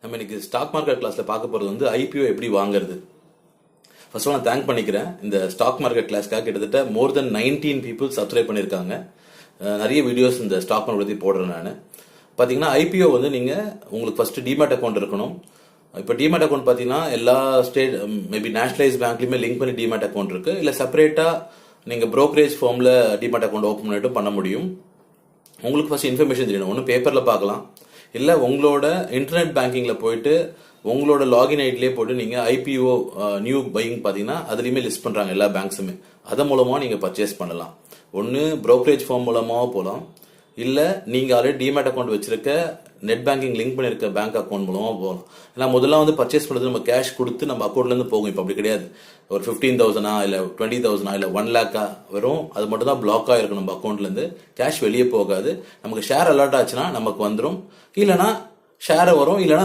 நம்ம இன்னைக்கு stock market கிளாஸ்ல பார்க்க போறது வந்து ஐபிஓ எப்படி வாங்குறது. ஃபர்ஸ்ட் நான் தேங்க் பண்ணிக்கிறேன். இந்த ஸ்டாக் மார்க்கெட் கிளாஸ்க்காக கிட்டத்தட்ட மோர் தென் 19 பீப்புள் சப்ஸ்கிரைப் பண்ணியிருக்காங்க. நிறைய வீடியோஸ் இந்த ஸ்டாக் மார்க்கெட் பற்றி போடுறேன் நான். பார்த்தீங்கன்னா ஐபிஓ வந்து நீங்கள் உங்களுக்கு ஃபர்ஸ்ட் டிமேட் அக்கௌண்ட் இருக்கணும். இப்போ டிமேட் அக்கௌண்ட் பார்த்தீங்கன்னா எல்லா ஸ்டேட் மேபி நேஷனலைஸ் பேங்க்லையுமே லிங்க் பண்ணி டிமேட் அக்கௌண்ட் இருக்கு. இல்லை செப்பரேட்டாக நீங்கள் ப்ரோக்கரேஜ் ஃபார்மில் டிமேட் அக்கௌண்ட் ஓப்பன் பண்ணிட்டு பண்ண முடியும். உங்களுக்கு ஃபர்ஸ்ட் இன்ஃபர்மேஷன் தெரியணும். ஒன்று பேப்பரில் பார்க்கலாம், இல்லை உங்களோட இன்டர்நெட் பேங்கிங்கில் போயிட்டு உங்களோட லாகின் ஐடியிலே போட்டு நீங்கள் ஐபிஓ நியூ பையிங் பார்த்தீங்கன்னா அதுலேயுமே லிஸ்ட் பண்ணுறாங்க எல்லா பேங்க்ஸுமே. அதன் மூலமாக நீங்கள் பர்ச்சேஸ் பண்ணலாம். ஒன்று ப்ரோக்கரேஜ் ஃபார்ம் மூலமாக போகலாம், இல்லை நீங்கள் ஆல்ரெடி டிமேட் அக்கௌண்ட் வச்சிருக்க நெட் பேங்கிங் லிங்க் பண்ணியிருக்க பேங்க் அக்கௌண்ட் மூலமாக போகலாம். ஏன்னா முதல்ல வந்து பர்ச்சேஸ் பண்ணுறது நம்ம கேஷ் கொடுத்து நம்ம அக்கௌண்ட்லேருந்து போகும். இப்போ அப்படி கிடையாது. ஒரு 15,000 இல்லை 20,000 இல்லை 1 lakh வரும். அது மட்டும் தான் பிளாக் ஆகிருக்கும் நம்ம அக்கௌண்ட்லேருந்து. கேஷ் வெளியே போகாது. நமக்கு ஷேர் அலர்ட் ஆச்சுன்னா நமக்கு வந்துடும், இல்லைனா ஷேர் வரும், இல்லைனா